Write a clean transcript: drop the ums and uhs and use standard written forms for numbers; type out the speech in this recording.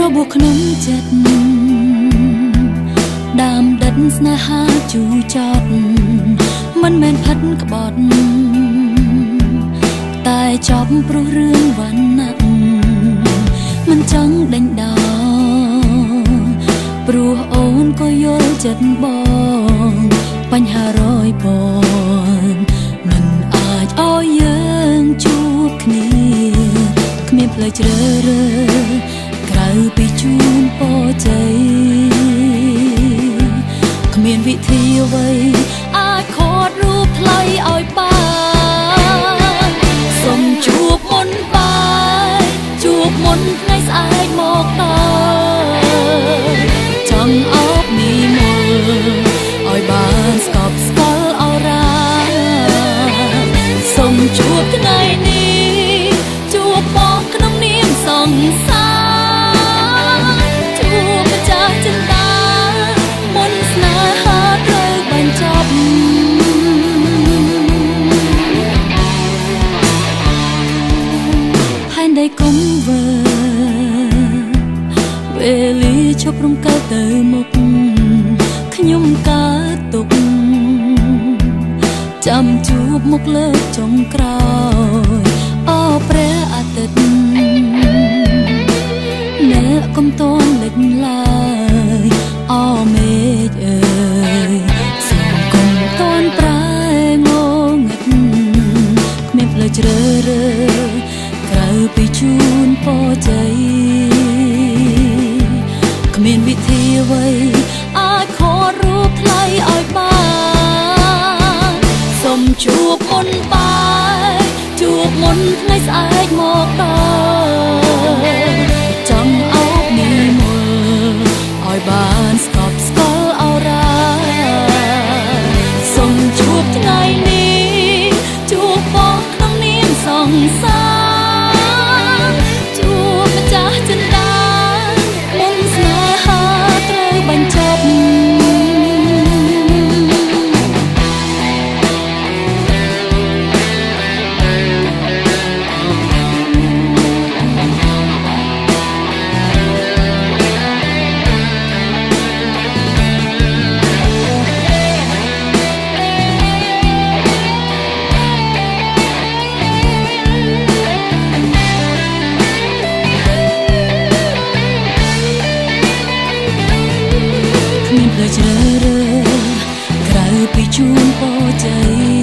របួសក្នុងចិត្តដើមដិតស្នេហាជូរចត់មិនមែនផិតក្បត់តែចប់ព្រោះរឿងវណ្ណៈមិនចង់ដេញដោលព្រោះអូនក៏យល់ចិត្តបងបញ្ហារយពាន់មិនអាចឲ្យយើងជួបគ្នាគ្មានផ្លូវជ្រើសរើសក្រៅពីជូនពរជ័យគ្មានវិធីអ្វីអាចខត់រូបថ្លៃឲ្យបានសូមជួបមុនបាយជួបមុនថ្ងៃស្អែកមកតើចង់អោបនេះមកឲ្យបានស្កប់ស្កល់អរ៉ាសូមជួបថ្ងៃនេះជួបបងក្នុងនាមសង្សារជួបម្ចាស់ចិន្តាមុនស្នេហាត្រូវបញ្ចប់ហើយដៃគុំវើវេលាឈប់រំកិលទៅមុខខ្ញុំកើតទុកចាំជួបមុខលើកចុងក្រោយអូព្រះអាទិត្យអ្នកកុំតន់លេចឡើយអូមេឃអើយសូមកុំតន់ប្រែងងឹតគ្មានផ្លូវជ្រើសរើសក្រៅពីជូនពរជ័យគ្មានវិធីអ្វីអាចខត់រូបថ្លៃឲ្យបានសូមជួបមុនបាយជួបមុនថ្ងៃស្អែកមកតើចង់អោបនេះមកឲ្យបានស្កប់ស្កល់អរ៉ាសូមជួបថ្ងៃនេះជួបបងក្នុងនាមសង្សារជួបម្ចាស់ចិន្តាមុនស្នេហាត្រូវបញ្ចប់ជ្រើសរើសក្រៅពីជូនពរជ័យ